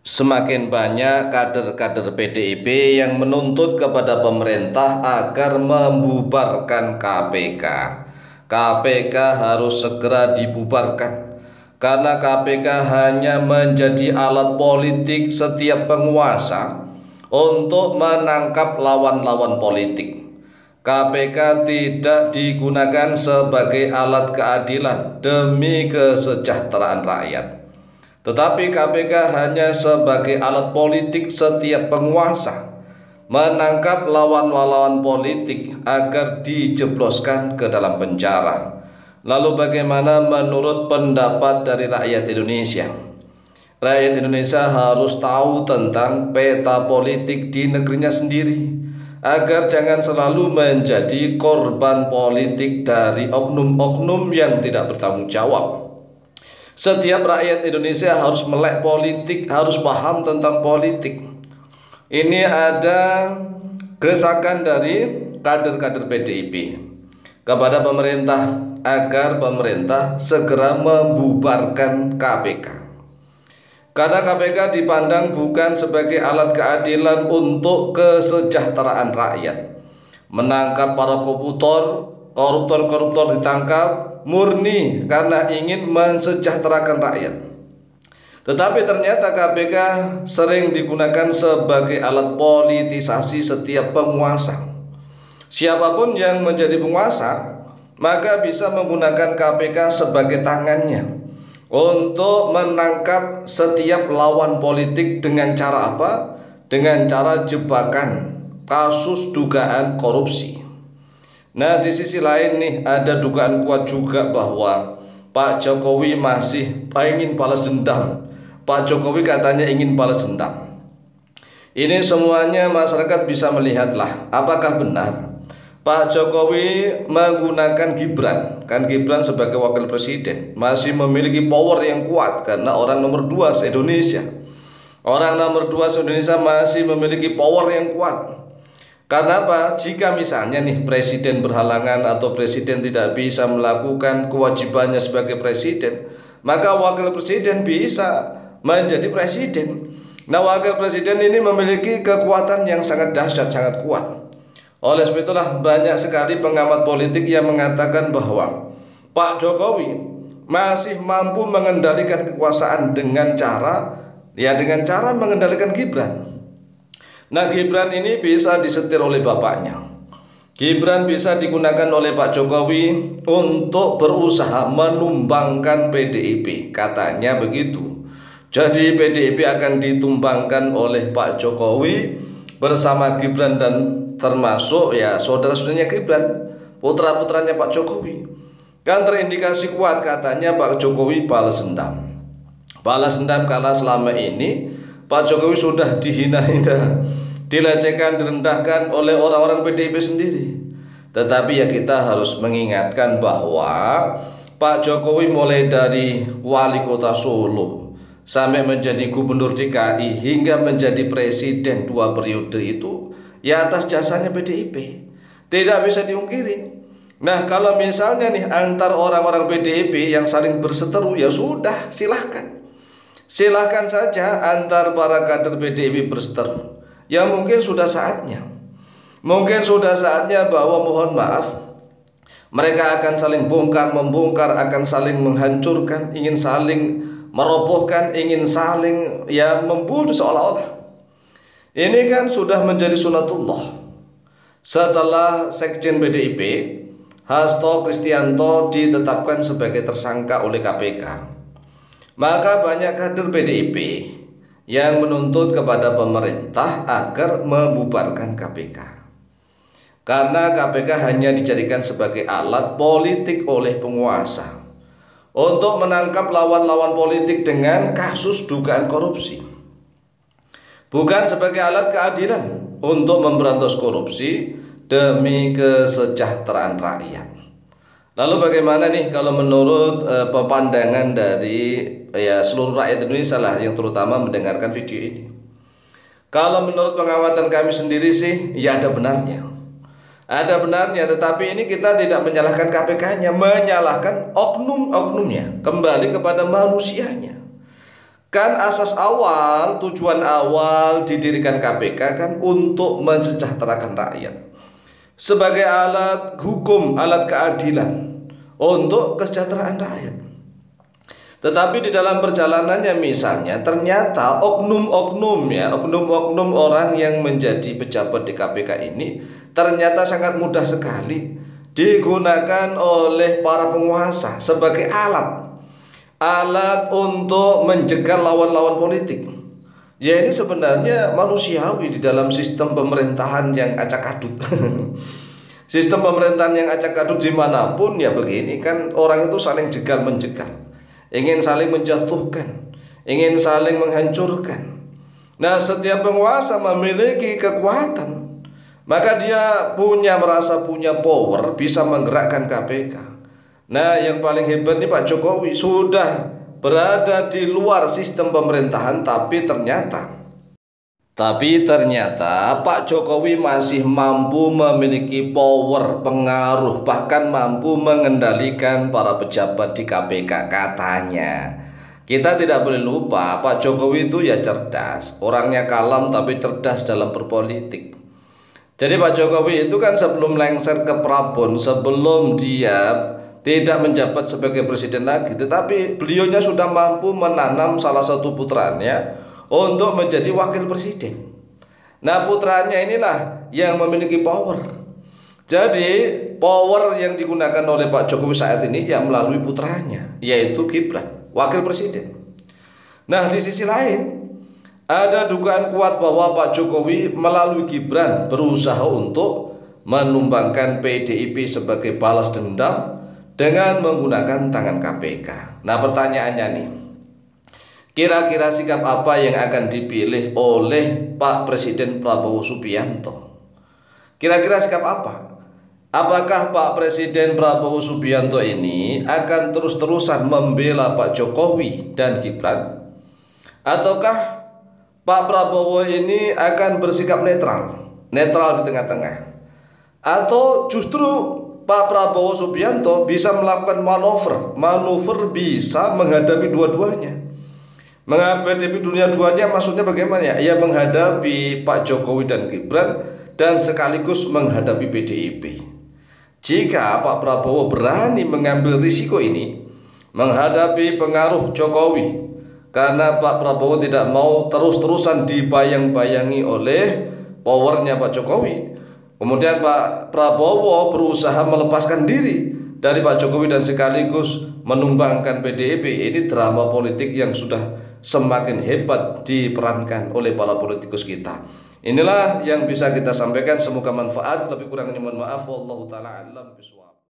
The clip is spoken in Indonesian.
Semakin banyak kader-kader PDIP yang menuntut kepada pemerintah agar membubarkan KPK. KPK harus segera dibubarkan karena KPK hanya menjadi alat politik setiap penguasa untuk menangkap lawan-lawan politik. KPK tidak digunakan sebagai alat keadilan demi kesejahteraan rakyat, tetapi KPK hanya sebagai alat politik setiap penguasa menangkap lawan-lawan politik agar dijebloskan ke dalam penjara. Lalu bagaimana menurut pendapat dari rakyat Indonesia? Rakyat Indonesia harus tahu tentang peta politik di negerinya sendiri, agar jangan selalu menjadi korban politik dari oknum-oknum yang tidak bertanggung jawab. Setiap rakyat Indonesia harus melek politik, harus paham tentang politik. Ini ada desakan dari kader-kader PDIP kepada pemerintah agar pemerintah segera membubarkan KPK. Karena KPK dipandang bukan sebagai alat keadilan untuk kesejahteraan rakyat. Menangkap para koruptor ditangkap murni karena ingin mensejahterakan rakyat. Tetapi ternyata KPK sering digunakan sebagai alat politisasi setiap penguasa. Siapapun yang menjadi penguasa, maka bisa menggunakan KPK sebagai tangannya untuk menangkap setiap lawan politik dengan cara apa? Dengan cara jebakan kasus dugaan korupsi. Nah, di sisi lain nih ada dugaan kuat juga bahwa Pak Jokowi masih ingin balas dendam. Pak Jokowi katanya ingin balas dendam. Ini semuanya masyarakat bisa melihatlah apakah benar Pak Jokowi menggunakan Gibran. Kan Gibran sebagai wakil presiden masih memiliki power yang kuat karena orang nomor 2 se-Indonesia. Orang nomor 2 se-Indonesia masih memiliki power yang kuat. Karena apa? Jika misalnya nih presiden berhalangan atau presiden tidak bisa melakukan kewajibannya sebagai presiden, maka wakil presiden bisa menjadi presiden. Nah, wakil presiden ini memiliki kekuatan yang sangat dahsyat, sangat kuat. Oleh sebab itulah banyak sekali pengamat politik yang mengatakan bahwa Pak Jokowi masih mampu mengendalikan kekuasaan dengan cara mengendalikan Gibran. Nah, Gibran ini bisa disetir oleh bapaknya. Gibran bisa digunakan oleh Pak Jokowi untuk berusaha menumbangkan PDIP, katanya begitu. Jadi PDIP akan ditumbangkan oleh Pak Jokowi bersama Gibran dan termasuk ya saudara-saudaranya Gibran, putra-putranya Pak Jokowi. Kan terindikasi kuat katanya Pak Jokowi balas dendam. Balas dendam karena selama ini Pak Jokowi sudah dihina-hina, dilecehkan, direndahkan oleh orang-orang PDIP sendiri. Tetapi ya kita harus mengingatkan bahwa Pak Jokowi mulai dari wali kota Solo sampai menjadi gubernur DKI hingga menjadi presiden 2 periode itu ya atas jasanya PDIP, tidak bisa diungkiri. Nah, kalau misalnya nih antar orang-orang PDIP yang saling berseteru, ya sudah, silahkan saja antar para kader PDIP berseteru. Ya mungkin sudah saatnya bahwa mohon maaf, mereka akan saling bongkar-membongkar, akan saling menghancurkan, ingin saling merobohkan, ingin saling membunuh seolah-olah. Ini kan sudah menjadi sunatullah. Setelah Sekjen PDIP Hasto Kristianto ditetapkan sebagai tersangka oleh KPK, maka banyak kader PDIP yang menuntut kepada pemerintah agar membubarkan KPK. Karena KPK hanya dijadikan sebagai alat politik oleh penguasa untuk menangkap lawan-lawan politik dengan kasus dugaan korupsi, bukan sebagai alat keadilan untuk memberantas korupsi demi kesejahteraan rakyat. Lalu bagaimana nih kalau menurut pemandangan dari seluruh rakyat Indonesia lah yang terutama mendengarkan video ini? Kalau menurut pengamatan kami sendiri sih ya ada benarnya. Ada benarnya, tetapi ini kita tidak menyalahkan KPK-nya, menyalahkan oknum-oknumnya, kembali kepada manusianya. Kan asas awal, tujuan awal didirikan KPK kan untuk mensejahterakan rakyat sebagai alat hukum, alat keadilan untuk kesejahteraan rakyat. Tetapi di dalam perjalanannya misalnya ternyata oknum-oknum orang yang menjadi pejabat di KPK ini ternyata sangat mudah sekali digunakan oleh para penguasa sebagai alat untuk menjegal lawan-lawan politik. Ya, ini sebenarnya manusiawi di dalam sistem pemerintahan yang acak-adut. Sistem pemerintahan yang acak-adut dimanapun ya begini kan, orang itu saling jegal menjegal, ingin saling menjatuhkan, ingin saling menghancurkan. Nah, setiap penguasa memiliki kekuatan, maka dia merasa punya power, bisa menggerakkan KPK. Nah, yang paling hebat nih Pak Jokowi sudah berada di luar sistem pemerintahan, tapi ternyata Pak Jokowi masih mampu memiliki power, pengaruh, bahkan mampu mengendalikan para pejabat di KPK katanya. Kita tidak boleh lupa Pak Jokowi itu ya cerdas, orangnya kalem tapi cerdas dalam berpolitik. Jadi Pak Jokowi itu kan sebelum lengser ke Prabon, sebelum dia tidak menjabat sebagai presiden lagi, tetapi beliaunya sudah mampu menanam salah satu putranya untuk menjadi wakil presiden. Nah, putranya inilah yang memiliki power. Jadi power yang digunakan oleh Pak Jokowi saat ini ya melalui putranya, yaitu Gibran, wakil presiden. Nah, di sisi lain ada dugaan kuat bahwa Pak Jokowi melalui Gibran berusaha untuk menumbangkan PDIP sebagai balas dendam dengan menggunakan tangan KPK. Nah, pertanyaannya nih, kira-kira sikap apa yang akan dipilih oleh Pak Presiden Prabowo Subianto? Kira-kira sikap apa? Apakah Pak Presiden Prabowo Subianto ini akan terus-terusan membela Pak Jokowi dan Gibran? Ataukah Pak Prabowo ini akan bersikap netral di tengah-tengah? Atau justru Pak Prabowo Subianto bisa melakukan manuver bisa menghadapi dua-duanya. Menghadapi dunia-duanya maksudnya bagaimana ya? Menghadapi Pak Jokowi dan Gibran dan sekaligus menghadapi PDIP. Jika Pak Prabowo berani mengambil risiko ini, menghadapi pengaruh Jokowi, karena Pak Prabowo tidak mau terus-terusan dibayang-bayangi oleh powernya Pak Jokowi. Kemudian Pak Prabowo berusaha melepaskan diri dari Pak Jokowi dan sekaligus menumbangkan PDIP. Ini drama politik yang sudah semakin hebat diperankan oleh para politikus kita. Inilah yang bisa kita sampaikan, semoga manfaat. Lebih kurangnya mohon maaf. Wallahu taala alam bishawab.